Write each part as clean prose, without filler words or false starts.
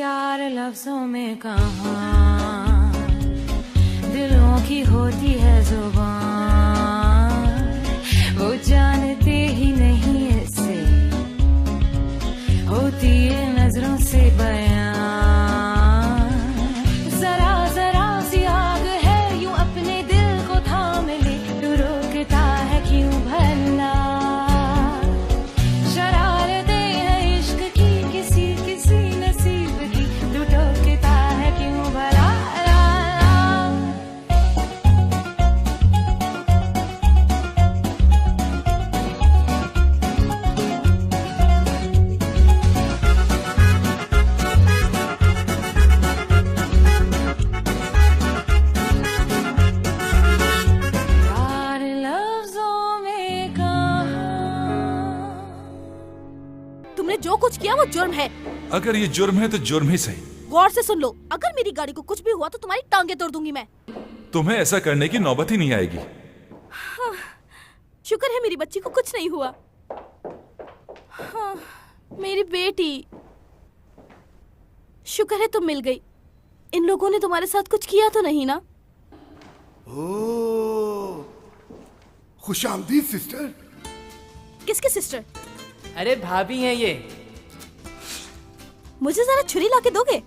चार लफ्जों में कहाँ दिलों की होती है जुबान, वो जानते ही नहीं इससे होती है नजरों से बयान। जरा जरा सी आग है यूं अपने दिल को थाम ले, तू रोकता है क्यों भला। शरारतें हैं इश्क की किसी किसी नसीब की, तू टोकता है क्यों भला। चार लफ्जों में कहाँ। तुमने जो कुछ किया वो जुर्म है। अगर ये जुर्म है तो जुर्म ही सही। गौर से सुन लो, अगर मेरी गाड़ी को कुछ भी हुआ तो तुम्हारी टांगे तोड़ दूंगी मैं। तुम्हें ऐसा करने की नौबत ही नहीं आएगी। शुक्र है मेरी बच्ची को कुछ नहीं हुआ। हाँ, मेरी बेटी, शुक्र है तुम मिल गई। इन लोगों ने तुम्हारे साथ कुछ किया तो नहीं ना? ओह, खुशामदीद सिस्टर। किसके सिस्टर? अरे भाभी हैं ये। मुझे जरा छुरी लाके दोगे?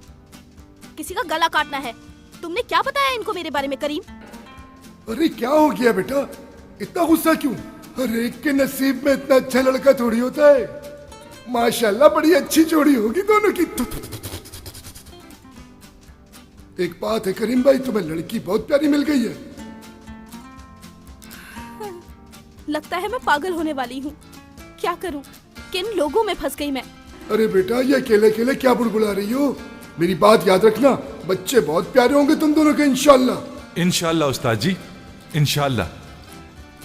किसी का गला काटना है। तुमने क्या बताया इनको मेरे बारे में करीम? अरे क्या हो गया बेटा, इतना गुस्सा क्यों? हर एक के नसीब में इतना अच्छा लड़का थोड़ी होता है। माशाल्लाह बड़ी अच्छी जोड़ी होगी दोनों की। एक बात है करीम भाई, तुम्हें लड़की बहुत प्यारी मिल गई है। लगता है मैं पागल होने वाली हूँ। क्या करूँ, किन लोगों में फंस गई मैं। अरे बेटा ये अकेले अकेले क्या बुड़बुड़ा रही हो? मेरी बात याद रखना, बच्चे बहुत प्यारे होंगे तुम दोनों के इंशाल्लाह। इंशाल्लाह उस्ताद जी, इंशाल्लाह।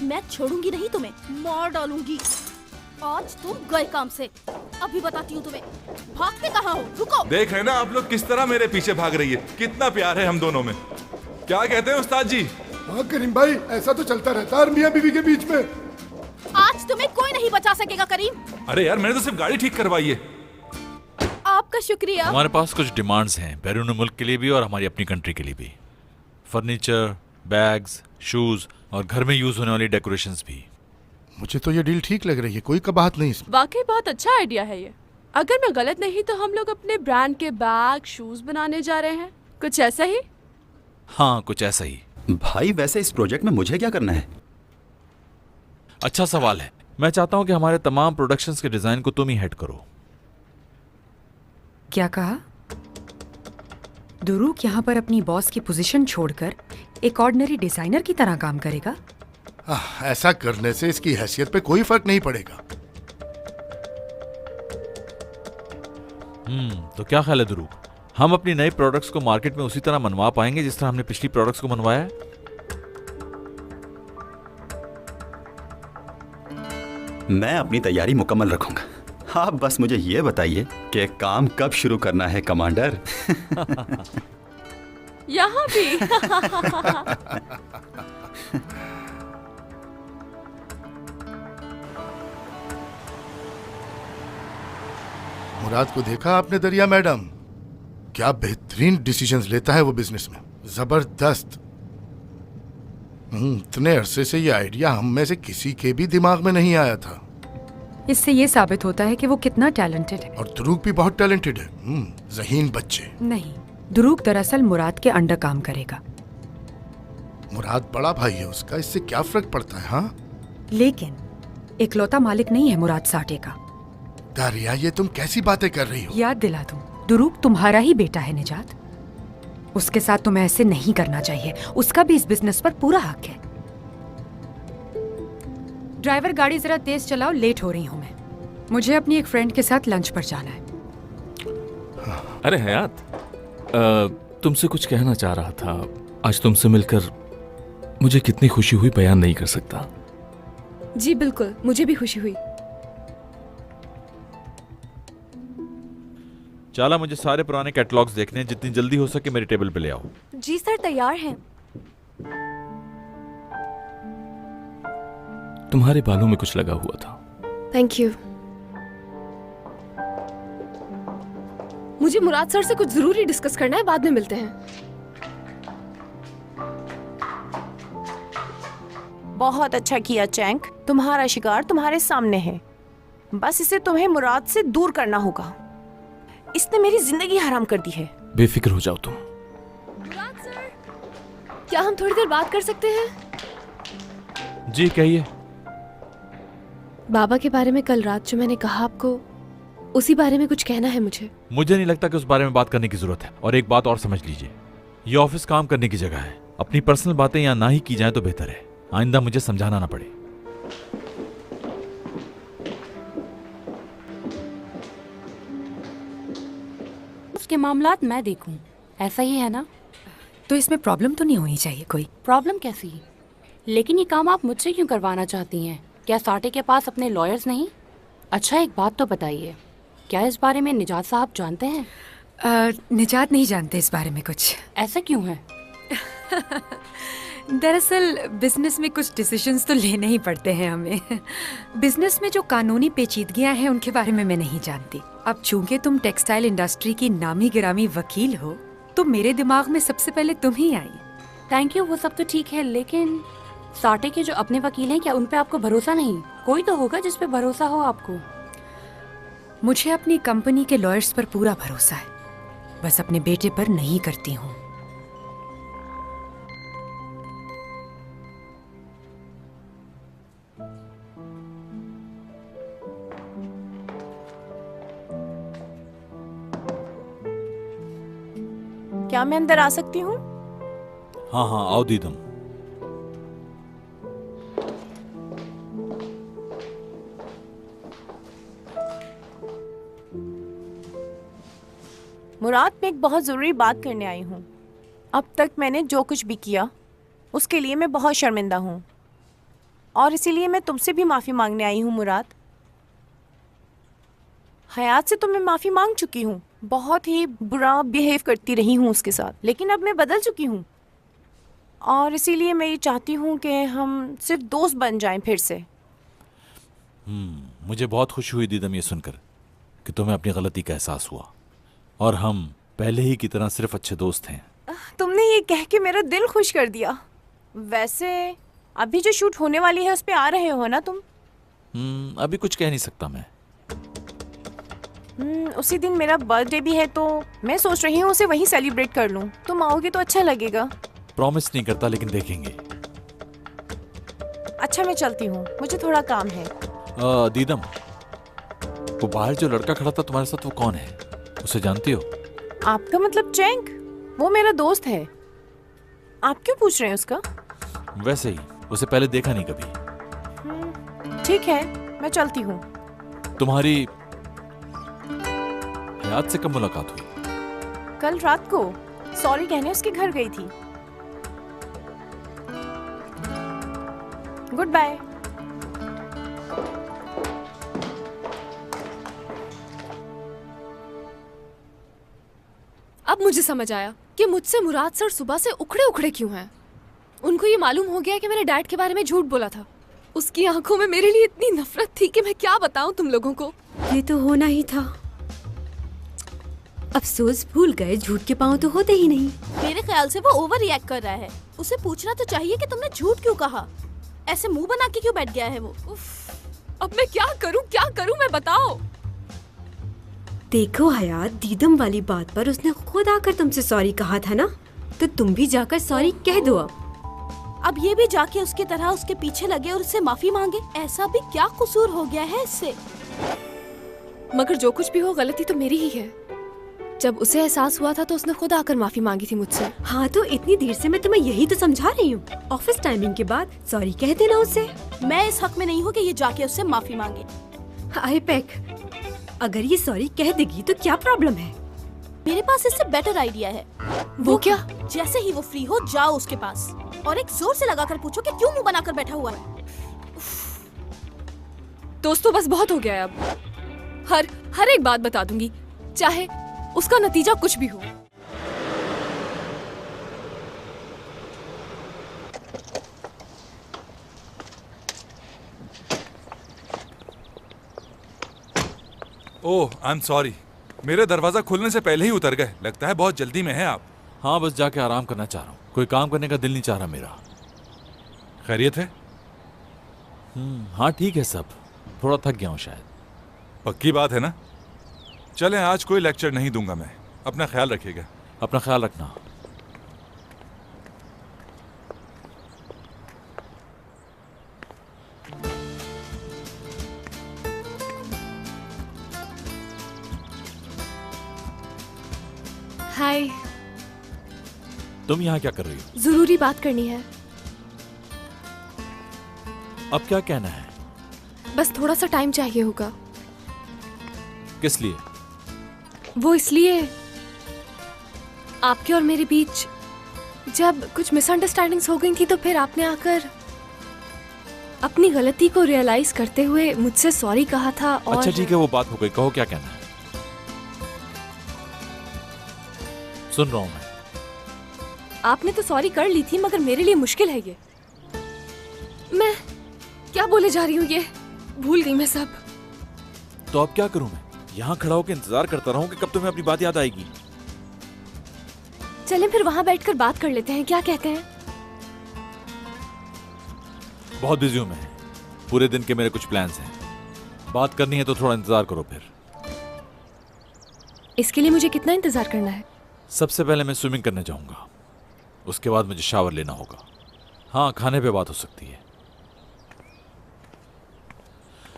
मैं छोड़ूंगी नहीं तुम्हें, मार डालूंगी। आज तुम गए काम से, अभी बताती हूँ तुम्हें। भागते कहाँ हो? रुको। देख रहे ना आप लोग किस तरह मेरे पीछे भाग रही है। कितना प्यार है हम दोनों में। क्या कहते हैं उस्ताद जी? हाँ करीम भाई, ऐसा तो चलता रहता है मियाँ बीवी के बीच में। आज तुम्हें कोई नहीं बचा सकेगा करीम। अरे यार मैंने तो सिर्फ गाड़ी ठीक करवाई है। आपका शुक्रिया। हमारे पास कुछ डिमांड्स हैं बैरून मुल्क के लिए भी और हमारी अपनी कंट्री के लिए भी। फर्नीचर, बैग्स, शूज और घर में यूज होने वाली डेकोरेशंस भी। मुझे तो ये डील ठीक लग रही है, कोई कबाहत नहीं इसमें। वाकई बहुत अच्छा आइडिया है ये। अगर मैं गलत नहीं तो हम लोग अपने ब्रांड के बैग, शूज बनाने जा रहे हैं, कुछ ऐसा ही। हाँ कुछ ऐसा ही। भाई वैसे इस प्रोजेक्ट में मुझे क्या करना है? अच्छा सवाल है। मैं चाहता हूँ कि हमारे तमाम प्रोडक्शंस के डिजाइन को तुम ही हेड करो। क्या कहा? दुरूक यहाँ पर अपनी बॉस की पोजीशन छोड़कर एक ऑर्डिनरी डिजाइनर की तरह काम करेगा? ऐसा करने से इसकी हैसियत पे कोई फर्क नहीं पड़ेगा। तो क्या ख्याल है दुरूक, हम अपनी नई प्रोडक्ट्स को मार्केट में उसी तरह मनवा पाएंगे जिस तरह हमने पिछली प्रोडक्ट्स को मनवाया है? मैं अपनी तैयारी मुकम्मल रखूंगा। आप बस मुझे ये बताइए कि काम कब शुरू करना है कमांडर। यहाँ भी। मुराद को देखा आपने दरिया मैडम? क्या बेहतरीन डिसीजंस लेता है वो बिजनेस में, जबरदस्त। इतने अरसे से ये आइडिया हम में से किसी के भी दिमाग में नहीं आया था। इससे ये साबित होता है कि वो कितना टैलेंटेड है। और दुरूक भी बहुत टैलेंटेड है। ज़हीन बच्चे। नहीं, दुरूक दरअसल मुराद के अंडर काम करेगा। मुराद बड़ा भाई है उसका, इससे क्या फर्क पड़ता है? हाँ लेकिन इकलौता मालिक नहीं है मुराद साटे का। दारिया ये तुम कैसी बातें कर रही हो? याद दिला दूं, दुरूक तुम्हारा ही बेटा है निजात। उसके साथ तुम्हें ऐसे नहीं करना चाहिए। उसका भी इस बिजनेस पर पूरा हक है। ड्राइवर गाड़ी जरा तेज चलाओ, लेट हो रही हूँ मैं। मुझे अपनी एक फ्रेंड के साथ लंच पर जाना है। अरे हयात, तुमसे कुछ कहना चाह रहा था। आज तुमसे मिलकर मुझे कितनी खुशी हुई बयान नहीं कर सकता। जी बिल्कुल, मुझे भी खुशी हुई। चाला मुझे सारे पुराने कैटलॉग्स देखने हैं, जितनी जल्दी हो सके मेरे टेबल पे ले आओ। जी सर, तैयार हैं। तुम्हारे बालों में कुछ लगा हुआ था। Thank you. मुझे मुराद सर से कुछ जरूरी डिस्कस करना है, बाद में मिलते हैं। बहुत अच्छा किया चैंक, तुम्हारा शिकार तुम्हारे सामने है, बस इसे तुम्हें मुराद से दूर करना होगा। इसने मेरी जिंदगी हराम कर दी है। बेफिक्र हो जाओ तुम। मुराद सर, क्या हम थोड़ी देर बात कर सकते हैं? जी कहिए। बाबा के बारे में कल रात जो मैंने कहा आपको, उसी बारे में कुछ कहना है मुझे। मुझे नहीं लगता कि उस बारे में बात करने की जरूरत है। और एक बात और समझ लीजिए, ये ऑफिस काम करने की जगह है। अपनी पर्सनल बातें यहाँ ना ही की जाए तो बेहतर है, आइंदा मुझे समझाना ना पड़े। उसके मामलात मैं देखूं, ऐसा ही है ना? तो इसमें प्रॉब्लम तो नहीं होनी चाहिए कोई। प्रॉब्लम कैसी? लेकिन ये काम आप मुझसे क्यों करवाना चाहती हैं? क्या साटे के पास अपने लॉयर्स नहीं? अच्छा एक बात तो बताइए, क्या इस बारे में निजात साहब जानते हैं? निजात नहीं जानते इस बारे में कुछ। ऐसा क्यों है? दरअसल बिजनेस में कुछ डिसीजंस तो लेने ही पड़ते हैं हमें। बिजनेस में जो कानूनी पेचीदगियां हैं उनके बारे में मैं नहीं जानती। अब चूंकि तुम टेक्सटाइल इंडस्ट्री की नामी गिरामी वकील हो तो मेरे दिमाग में सबसे पहले तुम ही आई। थैंक यू, वो सब तो ठीक है, लेकिन साटे के जो अपने वकील हैं, क्या उन पे आपको भरोसा नहीं? कोई तो होगा जिस पे भरोसा हो आपको। मुझे अपनी कंपनी के लॉयर्स पर पूरा भरोसा है, बस अपने बेटे पर नहीं करती हूँ। क्या मैं अंदर आ सकती हूँ? हाँ हाँ आओ दीदम। मुराद, मैं एक बहुत ज़रूरी बात करने आई हूँ। अब तक मैंने जो कुछ भी किया उसके लिए मैं बहुत शर्मिंदा हूँ, और इसीलिए मैं तुमसे भी माफ़ी मांगने आई हूँ। मुराद, हयात से तो मैं माफ़ी मांग चुकी हूँ, बहुत ही बुरा बिहेव करती रही हूँ उसके साथ, लेकिन अब मैं बदल चुकी हूँ, और इसीलिए मैं ये चाहती हूँ कि हम सिर्फ दोस्त बन जाएं फिर से। मुझे बहुत खुशी हुई दीदम ये सुनकर कि तुम्हें अपनी गलती का एहसास हुआ, और हम पहले ही की तरह सिर्फ अच्छे दोस्त हैं। तुमने ये कह के मेरा दिल खुश कर दिया। वैसे अभी जो शूट होने वाली है उस पे आ रहे हो ना तुम? अभी कुछ कह नहीं सकता मैं। उसी दिन मेरा बर्थडे भी है, तो मैं सोच रही हूँ उसे वहीं सेलिब्रेट कर लूँ। तुम आओगे तो अच्छा लगेगा। प्रॉमिस नहीं करता, लेकिन देखेंगे। अच्छा मैं चलती हूँ, मुझे थोड़ा काम है। दीदम, वो बाहर जो लड़का खड़ा था तुम्हारे साथ, वो कौन है? उसे जानती हो? आपका मतलब चैंक? वो मेरा दोस्त है। आप क्यों पूछ रहे हैं उसका? वैसे ही, उसे पहले देखा नहीं कभी। ठीक है, मैं चलती हूँ। तुम्हारी हयात से कब मुलाकात हुई? कल रात को सॉरी कहने उसके घर गई थी। Goodbye. अब मुझे समझ आया कि मुझसे मुराद सर सुबह से उखड़े उखड़े क्यों हैं। उनको ये मालूम हो गया कि मैंने डैड के बारे में झूठ बोला था। उसकी आंखों में मेरे लिए इतनी नफरत थी कि मैं क्या बताऊं तुम लोगों को। ये तो होना ही था। अफसोस, भूल गए, झूठ के पांव तो होते ही नहीं। मेरे ख्याल से वो ओवर रिएक्ट कर रहा है। उसे पूछना तो चाहिए कि तुमने झूठ क्यों कहा। ऐसे मुंह बना के क्यों बैठ गया है वो? अब मैं क्या करूं मैं बताओ। देखो हयात, दीदम वाली बात पर उसने खुद आकर तुमसे सॉरी कहा था ना, तो तुम भी जाकर सॉरी कह दो। अब ये भी जाके उसकी तरह उसके पीछे लगे और उससे माफी मांगे। ऐसा भी क्या कसूर हो गया है इससे? मगर जो कुछ भी हो, गलती तो मेरी ही है। जब उसे एहसास हुआ था तो उसने खुद आकर माफी मांगी थी मुझसे। हाँ, तो इतनी देर से मैं तुम्हें यही तो समझा रही हूँ। ऑफिस टाइमिंग के बाद सॉरी कह देना उसे। मैं इस हक में नहीं हूँ कि ये जाके उससे माफी मांगे। आईपैक, अगर ये सॉरी कह देगी तो क्या प्रॉब्लम है? मेरे पास इससे बेटर आइडिया है। वो क्या? जैसे ही वो फ्री हो जाओ उसके पास और एक जोर से लगाकर पूछो कि क्यों मुंह बनाकर बैठा हुआ है। दोस्तों बस बहुत हो गया है। अब हर एक बात बता दूंगी, चाहे उसका नतीजा कुछ भी हो। ओह, आई एम सॉरी। मेरे दरवाजा खुलने से पहले ही उतर गए। लगता है बहुत जल्दी में है आप। हाँ, बस जाके आराम करना चाह रहा हूँ। कोई काम करने का दिल नहीं चाह रहा मेरा। खैरियत है? हाँ ठीक है सब। थोड़ा थक गया हूँ शायद। पक्की बात है ना? चलें, आज कोई लेक्चर नहीं दूंगा मैं। अपना ख्याल रखिएगा। अपना ख्याल रखना। हाय। तुम यहाँ क्या कर रही हो? जरूरी बात करनी है। अब क्या कहना है? बस थोड़ा सा टाइम चाहिए होगा। किस लिए? वो इसलिए, आपके और मेरे बीच जब कुछ मिसअंडरस्टैंडिंग्स हो गई थी तो फिर आपने आकर अपनी गलती को रियलाइज करते हुए मुझसे सॉरी कहा था। और अच्छा ठीक है, वो बात हो गई। कहो क्या कहना है। सुन रहा हूं मैं। आपने तो सॉरी कर ली थी, मगर मेरे लिए मुश्किल है ये। मैं क्या बोले जा रही हूँ, ये भूल गई मैं सब। तो अब क्या करूं मैं? यहाँ खड़ा होकर इंतजार करता रहूं कि कब तुम्हें अपनी बात याद आएगी। चलें फिर वहां बैठकर बात कर लेते हैं, क्या कहते हैं? बहुत बिजी हूं मैं। पूरे दिन के मेरे कुछ प्लान्स हैं। बात करनी है तो थोड़ा इंतजार करो फिर। इसके लिए मुझे कितना इंतजार करना है? सबसे पहले मैं स्विमिंग करने जाऊंगा। उसके बाद मुझे शावर लेना होगा। हाँ, खाने पे बात हो सकती है।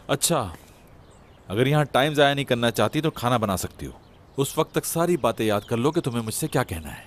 अच्छा, अगर यहाँ टाइम जाया नहीं करना चाहती तो खाना बना सकती हो। उस वक्त तक सारी बातें याद कर लो कि तुम्हें मुझसे क्या कहना है।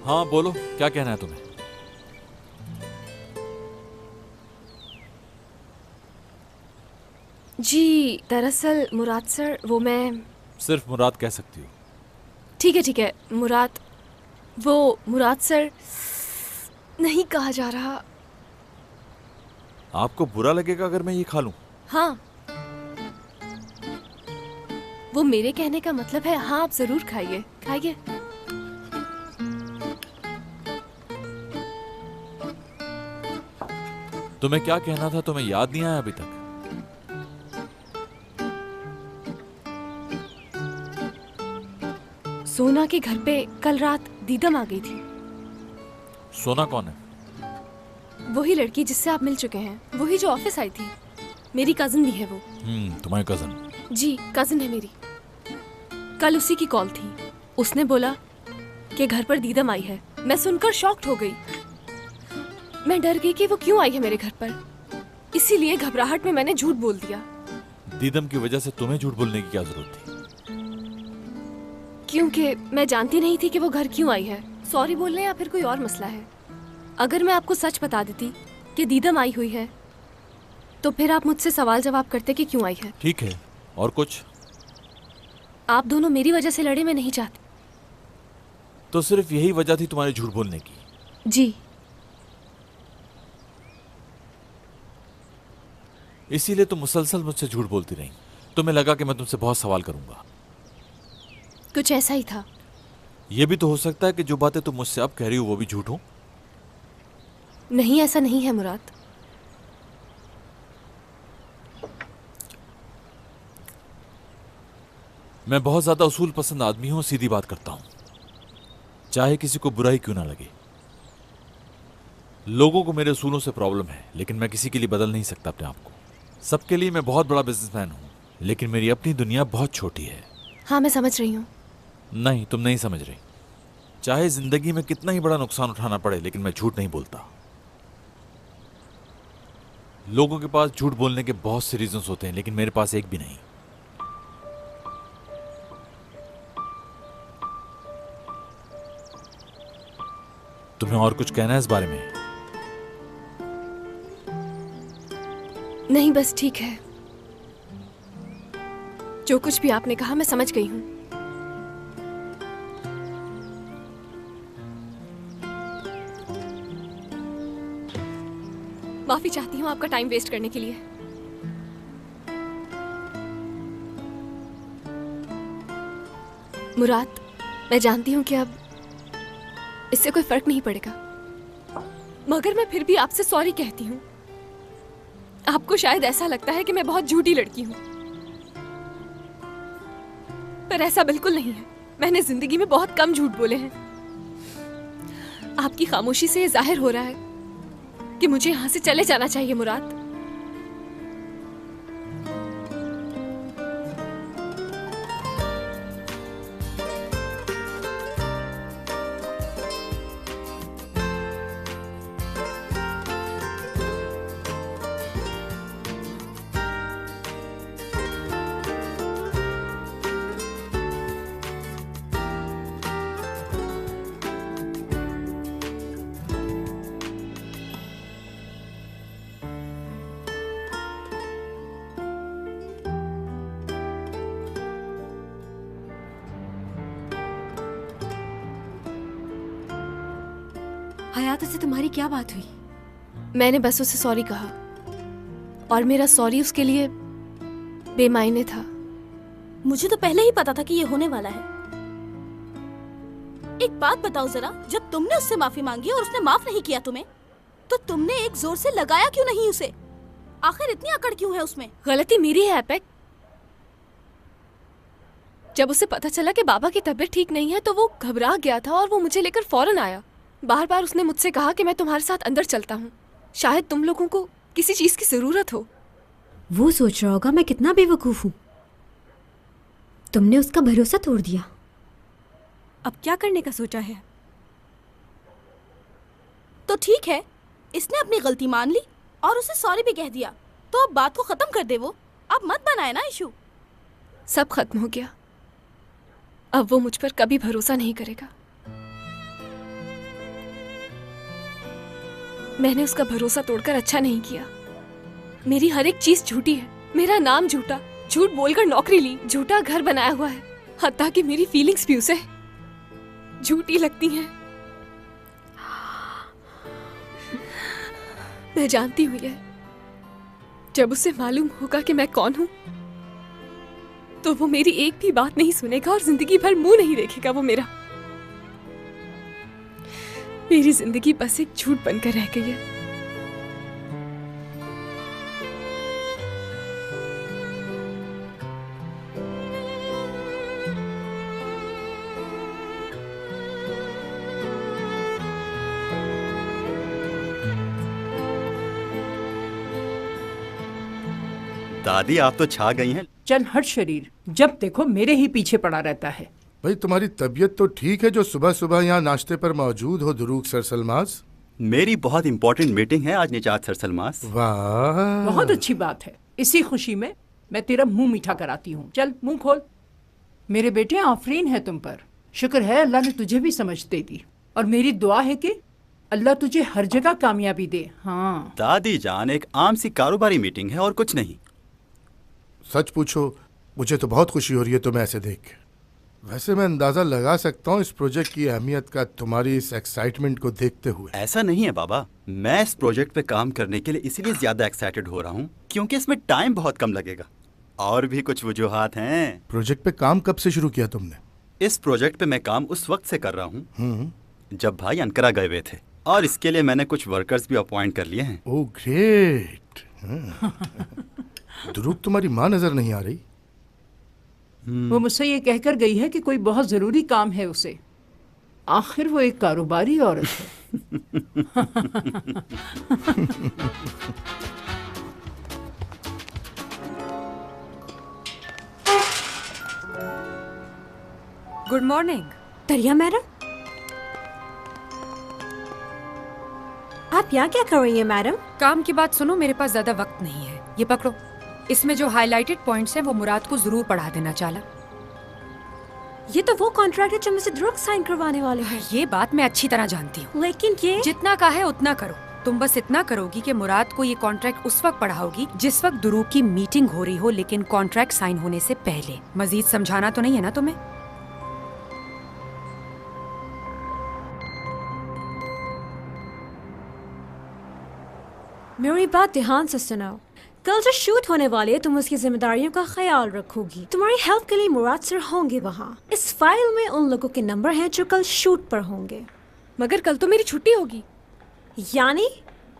हाँ बोलो, क्या कहना है तुम्हें? जी दरअसल मुराद सर, वो मैं सिर्फ मुराद कह सकती हो। ठीक है मुराद, वो मुराद सर नहीं कहा जा रहा। आपको बुरा लगेगा अगर मैं ये खा लूं? हाँ, वो मेरे कहने का मतलब है हाँ, आप जरूर खाइए खाइए। तुम्हें क्या कहना था, तुम्हें याद नहीं आया अभी तक? सोना के घर पे कल रात दीदम आ गई थी। सोना कौन है? वही लड़की जिससे आप मिल चुके हैं, वही जो ऑफिस आई थी। मेरी कजिन भी है वो। तुम्हारी कजिन? जी कजिन है मेरी। कल उसी की कॉल थी। उसने बोला कि घर पर दीदम आई है। मैं सुनकर शॉक्ड हो गई। मैं डर गई कि वो क्यों आई है मेरे घर पर, इसीलिए घबराहट में मैंने झूठ बोल दिया। दीदम की वजह से तुम्हें झूठ बोलने की क्या जरूरत थी? क्योंकि मैं जानती नहीं थी कि वो घर क्यों आई है। सॉरी बोलने या फिर कोई और मसला है। अगर मैं आपको सच बता देती कि दीदम आई हुई है, तो फिर आप मुझसे सवाल जवाब करते कि क्यों आई है। ठीक है, और कुछ? आप दोनों मेरी वजह से लड़े, मैं नहीं चाहती। तो सिर्फ यही वजह थी तुम्हारे झूठ बोलने की? जी। इसीलिए तुम मुसलसल मुझसे झूठ बोलती रही। तुम्हें लगा कि मैं तुमसे बहुत सवाल करूंगा। कुछ ऐसा ही था। यह भी तो हो सकता है कि जो बातें तुम मुझसे अब कह रही हो वो भी झूठ हो। नहीं, ऐसा नहीं है मुराद। मैं बहुत ज्यादा उसूल पसंद आदमी हूं, सीधी बात करता हूं, चाहे किसी को बुरा ही क्यों ना लगे। लोगों को मेरे उसूलों से प्रॉब्लम है, लेकिन मैं किसी के लिए बदल नहीं सकता अपने आप को। सबके लिए मैं बहुत बड़ा बिजनेसमैन हूं, लेकिन मेरी अपनी दुनिया बहुत छोटी है। हाँ, मैं समझ रही हूँ। नहीं, तुम नहीं समझ रही। चाहे जिंदगी में कितना ही बड़ा नुकसान उठाना पड़े, लेकिन मैं झूठ नहीं बोलता। लोगों के पास झूठ बोलने के बहुत से रीजंस होते हैं, लेकिन मेरे पास एक भी नहीं। तुम्हें और कुछ कहना है इस बारे में? नहीं, बस ठीक है। जो कुछ भी आपने कहा मैं समझ गई हूँ। माफी चाहती हूँ आपका टाइम वेस्ट करने के लिए। मुराद, मैं जानती हूँ कि अब इससे कोई फर्क नहीं पड़ेगा, मगर मैं फिर भी आपसे सॉरी कहती हूँ। आपको शायद ऐसा लगता है कि मैं बहुत झूठी लड़की हूँ, पर ऐसा बिल्कुल नहीं है। मैंने जिंदगी में बहुत कम झूठ बोले हैं। आपकी खामोशी से ये जाहिर हो रहा है कि मुझे यहाँ से चले जाना चाहिए मुराद। हयात से तुम्हारी क्या बात हुई? मैंने बस उसे सॉरी कहा, और मेरा सॉरी उसके लिए बेमायने था। मुझे तो पहले ही पता था कि ये होने वाला है। एक बात बताओ जरा, जब तुमने उससे माफी मांगी और उसने माफ नहीं किया तुम्हें, तो तुमने एक जोर से लगाया क्यों नहीं उसे? आखिर इतनी अकड़ क्यों है उसमें? गलती मेरी है एपेक। जब उसे पता चला कि बाबा की तबीयत ठीक नहीं है, तो वो घबरा गया था और वो मुझे लेकर फौरन आया। बार बार उसने मुझसे कहा कि मैं तुम्हारे साथ अंदर चलता हूँ, शायद तुम लोगों को किसी चीज की जरूरत हो। वो सोच रहा होगा मैं कितना बेवकूफ हूँ, तुमने उसका भरोसा तोड़ दिया। अब क्या करने का सोचा है? तो ठीक है, इसने अपनी गलती मान ली और उसे सॉरी भी कह दिया, तो अब बात को खत्म कर दे। वो अब मत बनाए ना इशू। सब खत्म हो गया। अब वो मुझ पर कभी भरोसा नहीं करेगा। मैंने उसका भरोसा तोड़कर अच्छा नहीं किया। मेरी हर एक चीज झूठी है। मेरा नाम झूठा, झूठ बोलकर नौकरी ली, झूठा घर बनाया हुआ है, हत्ता कि मेरी फीलिंग्स भी उसे झूठी लगती हैं। मैं जानती हुई है जब उसे मालूम होगा कि मैं कौन हूं तो वो मेरी एक भी बात नहीं सुनेगा और जिंदगी भर मुंह नहीं देखेगा वो मेरा। मेरी जिंदगी बस एक झूठ बनकर रह गई है। दादी आप तो छा गई हैं। चल हट शरीर, जब देखो मेरे ही पीछे पड़ा रहता है। भाई तुम्हारी तबीयत तो ठीक है जो सुबह सुबह यहाँ नाश्ते पर मौजूद हो दुरूक सर सलमास? मेरी बहुत इंपॉर्टेंट मीटिंग है आज निजात सर सलमास। वाह, बहुत अच्छी बात है। इसी खुशी में मैं तेरा मुंह मीठा कराती हूँ। चल मुंह खोल। मेरे बेटे आफरीन है तुम पर। शुक्र है अल्लाह ने तुझे भी समझ दे दी, और मेरी दुआ है कि अल्लाह तुझे हर जगह कामयाबी दे। हाँ दादी जान, एक आम सी कारोबारी मीटिंग है और कुछ नहीं। सच पूछो मुझे तो बहुत खुशी हो रही है तुम्हें ऐसे देख के। वैसे मैं अंदाजा लगा सकता हूँ इस प्रोजेक्ट की अहमियत का तुम्हारी इस एक्साइटमेंट को देखते हुए। ऐसा नहीं है बाबा, मैं इस प्रोजेक्ट पे काम करने के लिए इसीलिए ज्यादा एक्साइटेड हो रहा हूँ क्योंकि इसमें टाइम बहुत कम लगेगा। और भी कुछ वजूहात हैं। प्रोजेक्ट पे काम कब से शुरू किया तुमने? इस प्रोजेक्ट पे मैं काम उस वक्त से कर रहा हूँ जब भाई अनकरा गए हुए थे, और इसके लिए मैंने कुछ वर्कर्स भी अपॉइंट कर लिए हैं। Oh great. दुरूक तुम्हारी माँ नजर नहीं आ रही? वो मुझसे ये कहकर गई है कि कोई बहुत जरूरी काम है उसे। आखिर वो एक कारोबारी औरत है। Good morning. दरिया मैडम, आप यहाँ क्या कर रही हैं मैडम? काम की बात सुनो, मेरे पास ज्यादा वक्त नहीं है। ये पकड़ो, इसमें जो हाइलाइटेड पॉइंट्स हैं वो मुराद को जरूर पढ़ा देना। चाला, ये तो वो कॉन्ट्रैक्ट है जो मुझसे दुरूक साइन करवाने वाले हैं। ये बात मैं अच्छी तरह जानती हूँ, लेकिन ये जितना कहा है उतना करो। तुम बस इतना करोगी कि मुराद को ये कॉन्ट्रैक्ट उस वक्त पढ़ाओगी जिस वक्त दुरूक की मीटिंग हो रही हो, लेकिन कॉन्ट्रैक्ट साइन होने से पहले। मजीद समझाना तो नहीं है ना तुम्हें? मेरी बात ध्यान से सुनो। कल जो शूट होने वाली है तुम उसकी जिम्मेदारियों का ख्याल रखोगी। तुम्हारी हेल्प के लिए मुराद सर होंगे वहाँ। इस फाइल में उन लोगों के नंबर हैं जो कल शूट पर होंगे। मगर कल तो मेरी छुट्टी होगी। यानी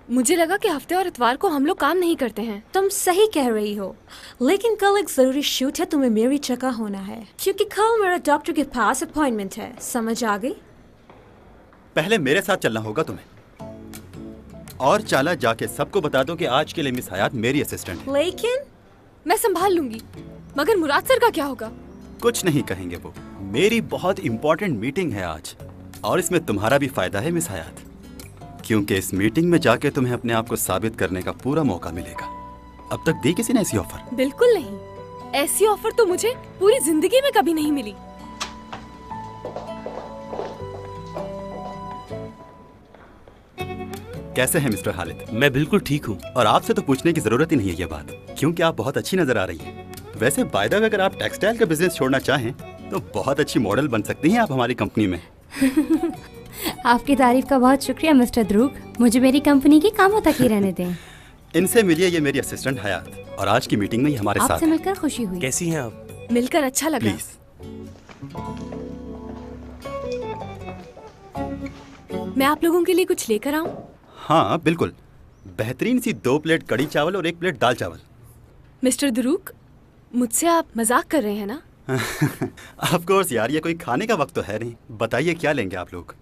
मुझे लगा कि हफ्ते और इतवार को हम लोग काम नहीं करते हैं। तुम सही कह रही हो, लेकिन कल एक जरूरी शूट है, तुम्हें मेरी जगह होना है क्योंकि कल मेरा डॉक्टर के पास अपॉइंटमेंट है। समझ आ गई? पहले मेरे साथ चलना होगा तुम्हें, और चाला जाके सबको बता दो कि आज के लिए मिस हयात मेरी असिस्टेंट है। लेकिन मैं संभाल लूंगी। मगर मुराद सर का क्या होगा? कुछ नहीं कहेंगे वो। मेरी बहुत इंपॉर्टेंट मीटिंग है आज, और इसमें तुम्हारा भी फायदा है मिस हयात, क्योंकि इस मीटिंग में जाके तुम्हें अपने आप को साबित करने का पूरा मौका मिलेगा। अब तक दी किसी ने ऐसी ऑफर? बिल्कुल नहीं। ऐसी ऑफर तो मुझे पूरी जिंदगी में कभी नहीं मिली। कैसे हैं मिस्टर खालिद? मैं बिल्कुल ठीक हूँ। और आपसे तो पूछने की जरूरत ही नहीं है ये बात, क्योंकि आप बहुत अच्छी नजर आ रही हैं। वैसे बाय द वे, अगर आप टेक्सटाइल का बिजनेस छोड़ना चाहें तो बहुत अच्छी मॉडल बन सकती हैं आप हमारी कंपनी में। आपकी तारीफ का बहुत शुक्रिया मिस्टर द्रुक। मुझे मेरी कंपनी की कामों तक ही रहने दें। इनसे मिलिए, ये मेरी असिस्टेंट हयात, और आज की मीटिंग में ही हमारे साथ आपसे मिलकर खुशी हुई। कैसी हैं आप? मिलकर अच्छा लगा। प्लीज। मैं आप लोगों के लिए कुछ लेकर आऊं? हाँ बिल्कुल, बेहतरीन सी 2 प्लेट कड़ी चावल और 1 प्लेट दाल चावल। मिस्टर दुरूक, मुझसे आप मजाक कर रहे हैं ना? ऑफ कोर्स यार, ये कोई खाने का वक्त तो है नहीं। बताइए क्या लेंगे आप लोग?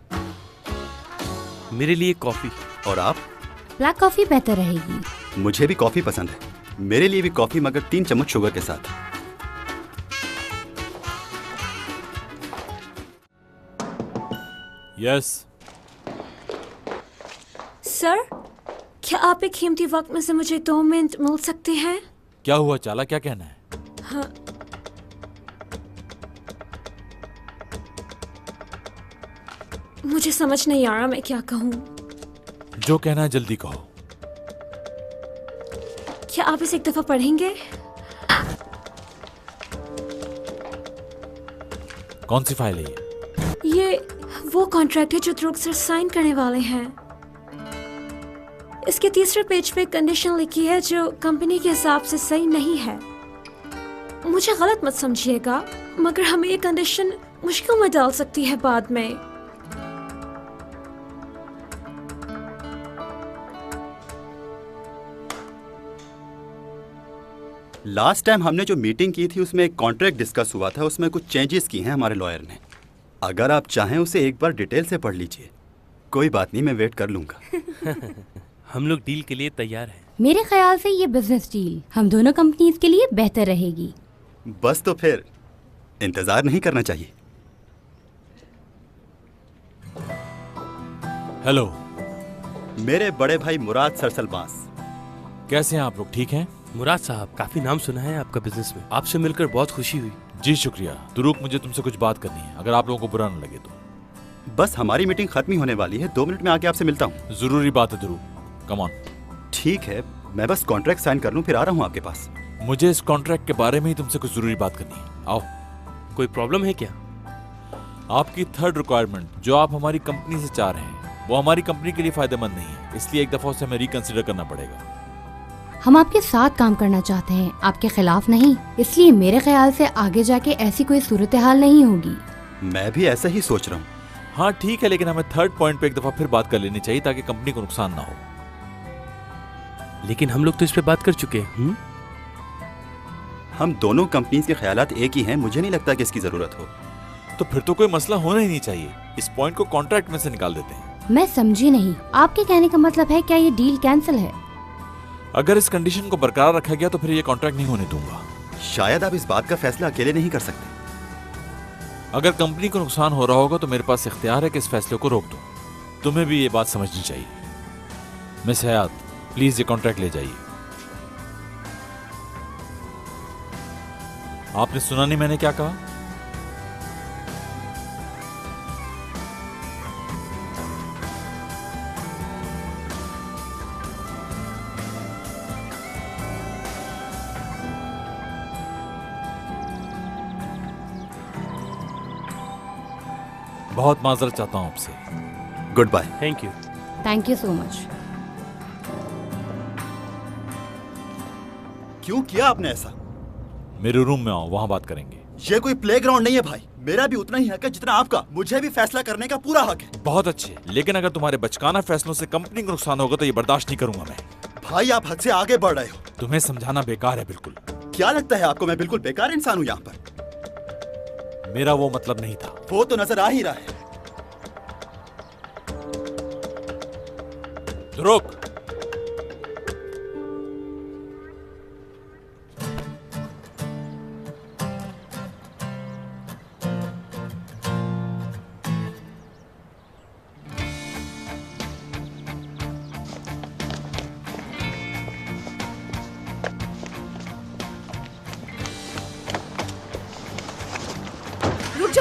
मेरे लिए कॉफी। और आप? ब्लैक कॉफी बेहतर रहेगी। मुझे भी कॉफी पसंद है। मेरे लिए भी कॉफी, मगर 3 चम्मच शुगर के साथ। यस। सर, क्या आप एक कीमती वक्त में से मुझे 2 मिनट मिल सकते हैं? क्या हुआ चाला, क्या कहना है? हाँ। मुझे समझ नहीं आ रहा मैं क्या कहूँ। जो कहना है जल्दी कहो। क्या आप इसे एक दफा पढ़ेंगे? कौन सी फाइल है ये? ये वो कॉन्ट्रैक्ट है जो ध्रुव सर साइन करने वाले हैं। इसके तीसरे पेज पे कंडीशन लिखी है जो कंपनी के हिसाब से सही नहीं है। मुझे गलत मत समझिएगा, मगर हमें ये कंडीशन मुश्किल में डाल सकती है बाद में। लास्ट टाइम हमने जो मीटिंग की थी उसमें एक कॉन्ट्रैक्ट डिस्कस हुआ था, उसमें कुछ चेंजेस की हैं हमारे लॉयर ने। अगर आप चाहें उसे एक बार डिटेल से पढ़ लीजिए। कोई बात नहीं, मैं वेट कर लूंगा। हम लोग डील के लिए तैयार हैं। मेरे ख्याल से ये बिजनेस डील हम दोनों कंपनीज के लिए बेहतर रहेगी। बस तो फिर इंतजार नहीं करना चाहिए। हेलो। मेरे बड़े भाई मुराद सरसलबास। कैसे हैं आप लोग, ठीक हैं? मुराद साहब, काफी नाम सुना है आपका बिजनेस में। आपसे मिलकर बहुत खुशी हुई। जी शुक्रिया। तुरुक, मुझे तुमसे कुछ बात करनी है, अगर आप लोगों को बुरा न लगे तो। बस हमारी मीटिंग खत्म ही होने वाली है, 2 मिनट में आके आपसे मिलता हूँ। जरूरी बात है तुरुक, कम ऑन। ठीक है, मैं बस कॉन्ट्रैक्ट साइन कर लूँ, फिर आ रहा हूँ आपके पास। मुझे इस कॉन्ट्रैक्ट के बारे में ही तुमसे कुछ जरूरी बात करनी है। आओ। कोई प्रॉब्लम है क्या? आपकी थर्ड रिक्वायरमेंट जो आप हमारी कंपनी से चाह रहे हैं वो हमारी कंपनी के लिए फायदेमंद नहीं है, इसलिए एक दफा उसे हमें रिकंसिडर करना पड़ेगा। हम आपके साथ काम करना चाहते हैं, आपके खिलाफ नहीं। इसलिए मेरे ख्याल से आगे जाके ऐसी कोई सूरत हाल नहीं होगी। मैं भी ऐसा ही सोच रहा हूँ। हाँ ठीक है, लेकिन हमें थर्ड पॉइंट पे एक दफा फिर बात कर लेनी चाहिए ताकि कंपनी को नुकसान ना हो। लेकिन हम लोग तो इस पे बात कर चुके हैं। हम दोनों कंपनीज के ख्यालात एक ही हैं, मुझे नहीं लगता कि इसकी जरूरत हो। तो फिर तो कोई मसला होना ही नहीं चाहिए, इस पॉइंट को कॉन्ट्रैक्ट में से निकाल देते हैं। मैं समझी नहीं, आपके कहने का मतलब है क्या ये डील कैंसिल है? अगर इस कंडीशन को बरकरार रखा गया तो फिर ये कॉन्ट्रैक्ट नहीं होने दूंगा। शायद आप इस बात का फैसला अकेले नहीं कर सकते। अगर कंपनी को नुकसान हो रहा होगा तो मेरे पास इख्तियार है कि इस फैसले को रोक दूं। तुम्हें भी ये बात समझनी चाहिए। मिस हयात, प्लीज ये कॉन्ट्रैक्ट ले जाइए। आपने सुना नहीं मैंने क्या कहा? बहुत माजरत चाहता हूं आपसे। Goodbye. Thank you. Thank you so much. क्यों किया आपने ऐसा? मेरे रूम में आओ, वहां बात करेंगे। ये कोई प्लेग्राउंड नहीं है भाई, मेरा भी उतना ही हक है जितना आपका। मुझे भी फैसला करने का पूरा हक है। बहुत अच्छे, लेकिन अगर तुम्हारे बचकाना फैसलों से कंपनी को नुकसान होगा तो ये बर्दाश्त नहीं करूंगा मैं। भाई आप हद से आगे बढ़ रहे हो। तुम्हें समझाना बेकार है बिल्कुल। क्या लगता है आपको मैं बिल्कुल बेकार इंसान हूँ यहाँ पर? मेरा वो मतलब नहीं था। वो तो नजर आ ही रहा है। रुक।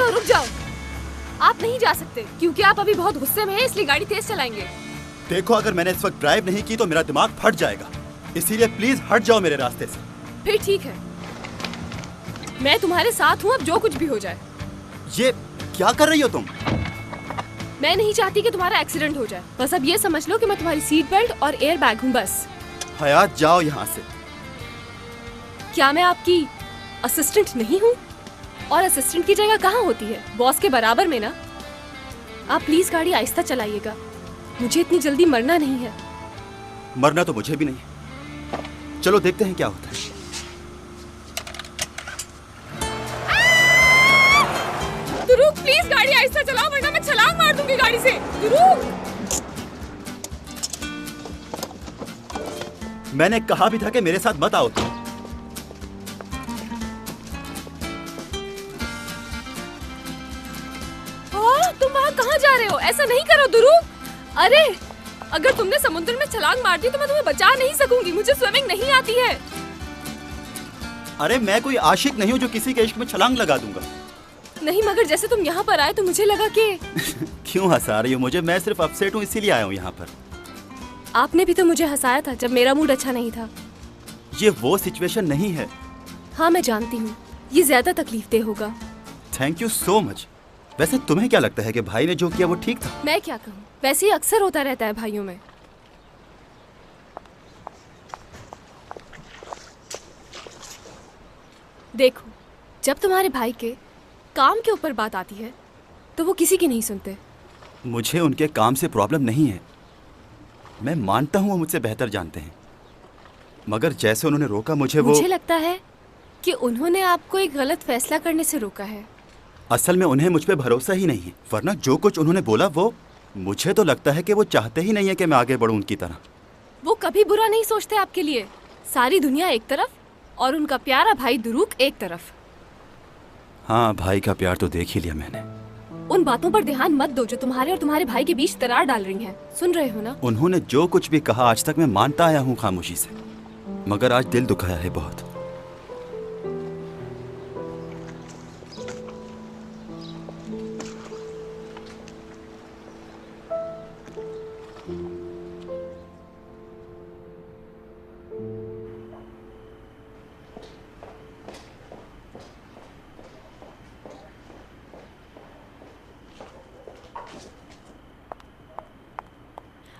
रुक जाओ। आप नहीं जा सकते क्योंकि आप अभी बहुत गुस्से में हैं, इसलिए गाड़ी तेज चलाएंगे। देखो, अगर मैंने इस वक्त ड्राइव नहीं की तो मेरा दिमाग फट जाएगा, इसीलिए प्लीज हट जाओ मेरे रास्ते से। फिर ठीक है, मैं तुम्हारे साथ हूँ, अब जो कुछ भी हो जाए। ये क्या कर रही हो तुम? मैं नहीं चाहती कि तुम्हारा एक्सीडेंट हो जाए, बस अब ये समझ लो कि मैं तुम्हारी सीट बेल्ट और एयर बैग हूँ बस। हयात जाओ यहाँ से। क्या मैं आपकी असिस्टेंट नहीं हूँ? और असिस्टेंट की जगह कहाँ होती है? बॉस के बराबर में ना। आप प्लीज गाड़ी आहिस्ता चलाइएगा, मुझे इतनी जल्दी मरना नहीं है। मरना तो मुझे भी नहीं। चलो देखते हैं क्या होता है। तुरुक, प्लीज गाड़ी आहिस्ता चलाओ वरना मैं छलांग मार दूंगी गाड़ी से। तुरुक! मैंने कहा भी था कि मेरे साथ मत आओ तुम। तुम तुम वहाँ कहाँ जा रहे हो? ऐसा नहीं करो दुरूग। अरे अगर तुमने समुद्र में छलांग मार दी तो मैं तुम्हें बचा नहीं सकूंगी। मुझे स्विमिंग नहीं आती है। अरे मैं कोई आशिक नहीं हूँ जो किसी के इश्क में छलांग लगा दूंगा। नहीं, मगर जैसे तुम यहाँ पर आए तो मुझे लगा कि क्यों हंसा रही हो मुझे? मैं सिर्फ अपसेट हूँ इसीलिए आया हूँ यहाँ पर। आपने भी तो मुझे हंसाया था जब मेरा मूड अच्छा नहीं था। ये वो सिचुएशन नहीं है। हाँ मैं जानती हूँ, ये ज्यादा तकलीफदेह होगा। Thank you so much. वैसे तुम्हें क्या लगता है कि भाई ने जो किया वो ठीक था? मैं क्या कहूँ, वैसे ही अक्सर होता रहता है भाइयों में। देखो, जब तुम्हारे भाई के काम के ऊपर बात आती है तो वो किसी की नहीं सुनते। मुझे उनके काम से प्रॉब्लम नहीं है। मैं मानता हूँ वो मुझसे बेहतर जानते हैं, मगर जैसे उन्होंने रोका मुझे लगता है कि उन्होंने आपको एक गलत फैसला करने से रोका है। असल में उन्हें मुझ पे भरोसा ही नहीं है, वरना जो कुछ उन्होंने बोला वो मुझे तो लगता है कि वो चाहते ही नहीं है कि मैं आगे बढ़ूं उनकी तरह। वो कभी बुरा नहीं सोचते आपके लिए। सारी दुनिया एक तरफ और उनका प्यारा भाई दुरूक एक तरफ। हाँ, भाई का प्यार तो देख ही लिया मैंने। उन बातों पर ध्यान मत दो जो तुम्हारे और तुम्हारे भाई के बीच दरार डाल रही हैं। सुन रहे हो ना? उन्होंने जो कुछ भी कहा आज तक मैं मानता आया हूँ खामोशी से, मगर आज दिल दुखाया है बहुत।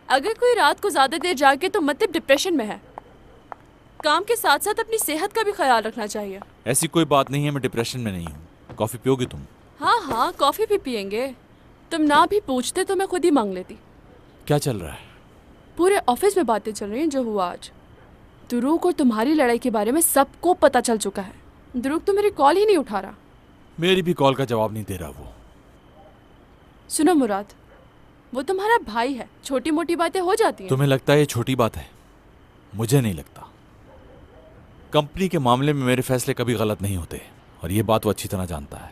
अगर कोई रात को ज्यादा देर जागे तो मतलब डिप्रेशन में है। काम के साथ साथ अपनी सेहत का भी ख्याल रखना चाहिए। ऐसी कोई बात नहीं है, मैं डिप्रेशन में नहीं हूँ। कॉफी पियोगे तुम? हाँ हाँ, कॉफी भी पियेंगे। तुम ना भी पूछते तो मैं खुद ही मांग लेती। क्या चल रहा है? पूरे ऑफिस में बातें चल रही हैं जो हुआ आज। दुरूक और तुम्हारी लड़ाई के बारे में सबको पता चल चुका है। दुरूक तो मेरी कॉल ही नहीं उठा रहा। मेरी भी कॉल का जवाब नहीं दे रहा वो। सुनो मुराद, वो तुम्हारा भाई है, छोटी मोटी बातें हो जाती हैं। तुम्हें लगता है ये छोटी बात है? मुझे नहीं लगता। कंपनी के मामले में मेरे फैसले कभी गलत नहीं होते और ये बात वो अच्छी तरह जानता है।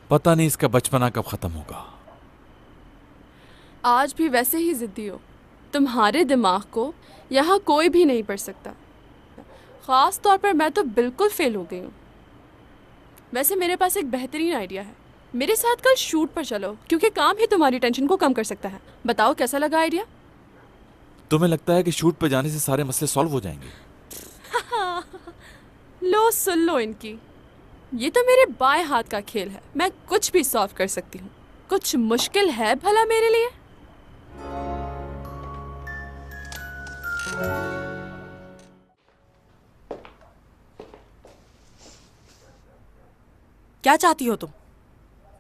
पता नहीं इसका बचपना कब खत्म होगा। आज भी वैसे ही जिद्दी हो। तुम्हारे दिमाग को यहाँ कोई भी नहीं पढ़ सकता। ख़ास तौर पर मैं तो बिल्कुल फेल हो गई हूँ। वैसे मेरे पास एक बेहतरीन आइडिया है। मेरे साथ कल शूट पर चलो, क्योंकि काम ही तुम्हारी टेंशन को कम कर सकता है। बताओ कैसा लगा आइडिया? तुम्हें लगता है कि शूट पर जाने से सारे मसले सॉल्व हो जाएंगे? लो सुन लो इनकी। ये तो मेरे बाएं हाथ का खेल है। मैं कुछ भी सॉल्व कर सकती हूँ। कुछ मुश्किल है भला मेरे लिए? क्या चाहती हो तुम?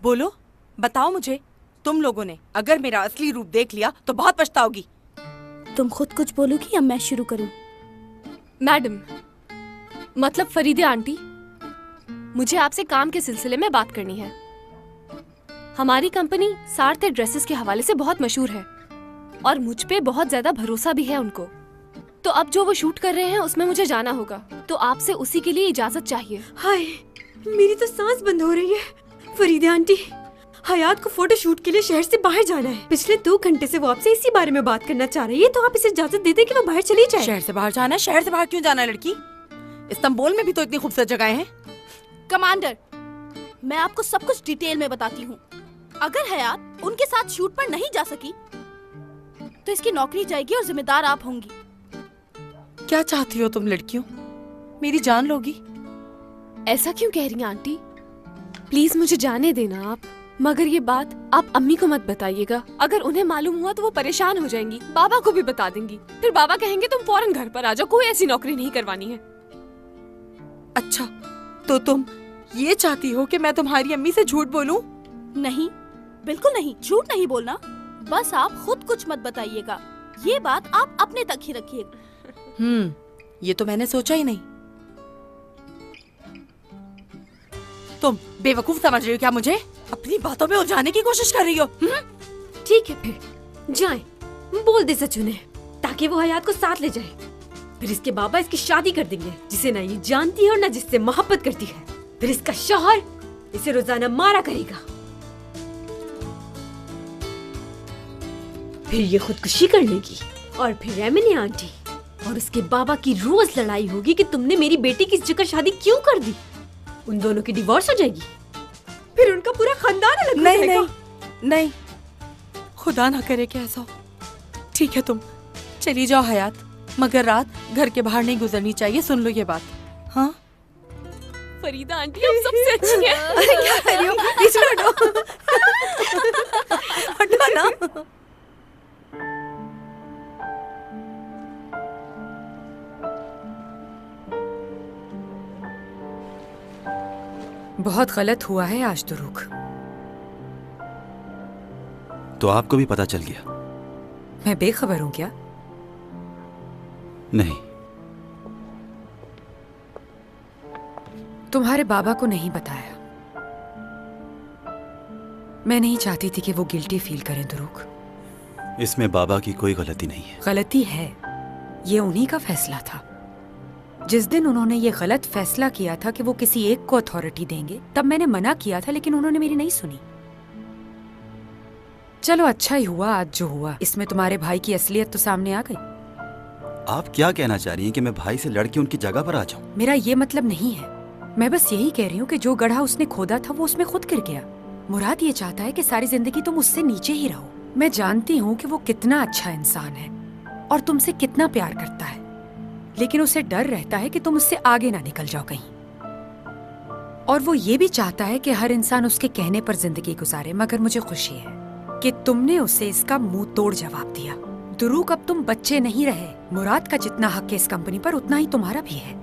बोलो, बताओ मुझे। तुम लोगों ने अगर मेरा असली रूप देख लिया तो बहुत पछताओगी। तुम खुद कुछ बोलोगी या मैं शुरू करूं? मैडम, मतलब फरीदे आंटी, मुझे आपसे काम के सिलसिले में बात करनी है। हमारी कंपनी सारथे ड्रेसेस के हवाले से बहुत मशहूर है और मुझ पे बहुत ज्यादा भरोसा भी है उनको। तो अब जो वो शूट कर रहे हैं उसमें मुझे जाना होगा, तो आपसे उसी के लिए इजाजत चाहिए। हाय, मेरी तो सांस बंद हो रही है। फरीदे आंटी, हयात को फोटो शूट के लिए शहर से बाहर जाना है। पिछले 2 घंटे से वो आपसे इसी बारे में बात करना चाह रही है, तो आप इसे इजाजत दे दें कि वो बाहर चली जाए। शहर से बाहर जाना है? शहर से बाहर क्यों जाना है लड़की? इस्तांबुल में भी तो इतनी खूबसूरत जगहें हैं। कमांडर, मैं आपको सब कुछ डिटेल में बताती हूँ। अगर हयात उनके साथ शूट पर नहीं जा सकी तो इसकी नौकरी जाएगी और जिम्मेदार आप होंगी। क्या चाहती हो तुम लड़कियों? मेरी जान लोगी? ऐसा क्यों कह रही हैं आंटी? प्लीज मुझे जाने देना आप। मगर ये बात आप अम्मी को मत बताइएगा। अगर उन्हें मालूम हुआ तो वो परेशान हो जाएंगी। बाबा को भी बता देंगी। फिर बाबा कहेंगे तुम फौरन घर पर आ जाओ, कोई ऐसी नौकरी नहीं करवानी है। अच्छा, तो तुम ये चाहती हो कि मैं तुम्हारी अम्मी से झूठ बोलूं? नहीं, बिल्कुल नहीं, झूठ नहीं बोलना। बस आप खुद कुछ मत बताइएगा। ये बात आप अपने तक ही रखिएगा। ये तो मैंने सोचा ही नहीं। तुम बेवकूफ समझ रही हो क्या मुझे? अपनी बातों में उलझाने की कोशिश कर रही हो। ठीक है, फिर जाएं, बोल दे सच उन्हें, ताकि वो हयात को साथ ले जाए। फिर इसके बाबा इसकी शादी कर देंगे, जिसे ना ये जानती है और ना जिससे मोहब्बत करती है। फिर इसका शौहर इसे रोजाना मारा करेगा। फिर ये खुदकुशी कर लेगी और फिर रेमिनी आंटी और उसके बाबा की रोज लड़ाई होगी कि तुमने मेरी बेटी की इस जगह शादी क्यों कर दी। उन दोनों की डिवोर्स हो जाएगी, फिर उनका पूरा खानदान अलग हो नहीं जाएगा। नहीं नहीं, खुदा ना करे कि ऐसा हो। ठीक है तुम चली जाओ हयात, मगर रात घर के बाहर नहीं गुजरनी चाहिए, सुन लो ये बात। हाँ फरीदा आंटी आप सबसे अच्छी हैं। अरे क्या कर रही हो? पीछे हटो। हटो ना। बहुत गलत हुआ है आज दुरूक। तो आपको भी पता चल गया? मैं बेखबर हूं क्या? नहीं। तुम्हारे बाबा को नहीं बताया। मैं नहीं चाहती थी कि वो गिल्टी फील करें दुरूक। इसमें बाबा की कोई गलती नहीं है। गलती है, ये उन्हीं का फैसला था। जिस दिन उन्होंने ये गलत फैसला किया था कि वो किसी एक को अथॉरिटी देंगे, तब मैंने मना किया था, लेकिन उन्होंने मेरी नहीं सुनी। चलो अच्छा ही हुआ आज जो हुआ। इसमें तुम्हारे भाई की असलियत तो सामने आ गई। आप क्या कहना चाह रही हैं कि मैं भाई से लड़के उनकी जगह पर आ जाऊं? मेरा ये मतलब नहीं है। मैं बस यही कह रही हूँ कि जो गड्ढा उसने खोदा था वो उसमें खुद गिर गया। मुराद ये चाहता है कि सारी जिंदगी तुम उससे नीचे ही रहो। मैं जानती हूँ कि वो कितना अच्छा इंसान है और तुमसे कितना प्यार करता है, लेकिन उसे डर रहता है कि तुम उससे आगे ना निकल जाओ कहीं। और वो ये भी चाहता है कि हर इंसान उसके कहने पर जिंदगी गुजारे, मगर मुझे खुशी है कि तुमने उसे इसका मुंह तोड़ जवाब दिया। दुरूक, अब तुम बच्चे नहीं रहे। मुराद का जितना हक है इस कंपनी पर, उतना ही तुम्हारा भी है।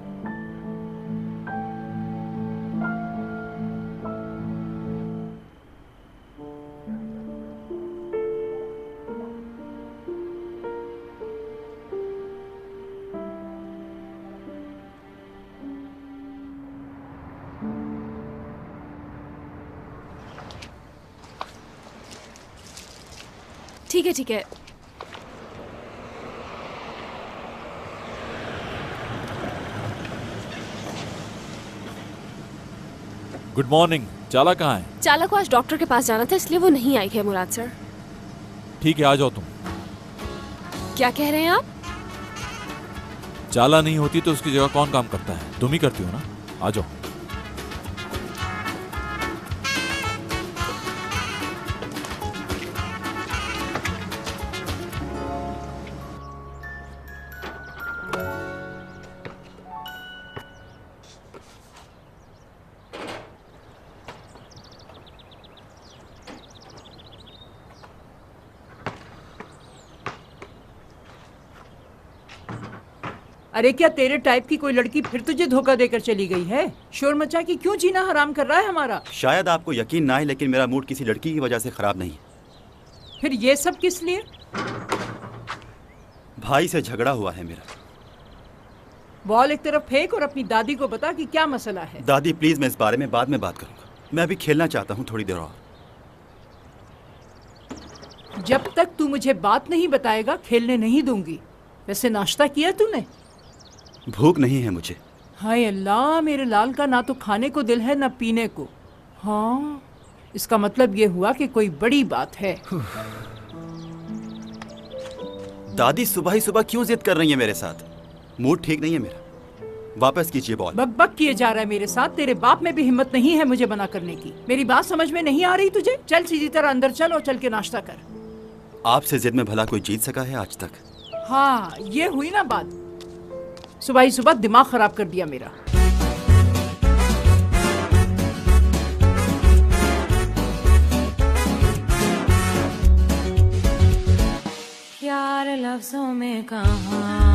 ठीक है ठीक है। Good morning. चाला कहाँ है? चाला को आज डॉक्टर के पास जाना था, इसलिए वो नहीं आई है मुराद सर। ठीक है, आ जाओ तुम। क्या कह रहे हैं आप? चाला नहीं होती तो उसकी जगह कौन काम करता है? तुम ही करती हो ना। आ जाओ। अरे क्या तेरे टाइप की कोई लड़की फिर तुझे धोखा देकर चली गई है? शोर मचा कि क्यों जीना हराम कर रहा है हमारा? शायद आपको यकीन ना है, लेकिन मेरा मूड किसी लड़की की वजह से खराब नहीं है। फिर ये सब किस लिए? भाई से झगड़ा हुआ है मेरा। बॉल एक तरफ फेंक और अपनी दादी को बता कि क्या मसला है। दादी प्लीज, मैं इस बारे में बाद में बात करूंगा। मैं अभी खेलना चाहता हूँ थोड़ी देर और। जब तक तू मुझे बात नहीं बताएगा खेलने नहीं दूंगी। वैसे नाश्ता किया तूने? भूख नहीं है मुझे। हाय अल्लाह, मेरे लाल का ना तो खाने को दिल है ना पीने को। हाँ, इसका मतलब ये हुआ कि कोई बड़ी बात है। दादी सुबह ही सुबह क्यों जिद कर रही है मेरे साथ? मूड ठीक नहीं है मेरा। वापस कीजिए बॉल। बक बक किए जा रहा है मेरे साथ। तेरे बाप में भी हिम्मत नहीं है मुझे मना करने की। मेरी बात समझ में नहीं आ रही तुझे? चल सीधी तरह अंदर चल और चल के नाश्ता कर। आपसे जिद में भला कोई जीत सका है आज तक? हाँ, ये हुई ना बात। सुबह ही सुबह दिमाग खराब कर दिया मेरा। यार लफ्जों में कहाँ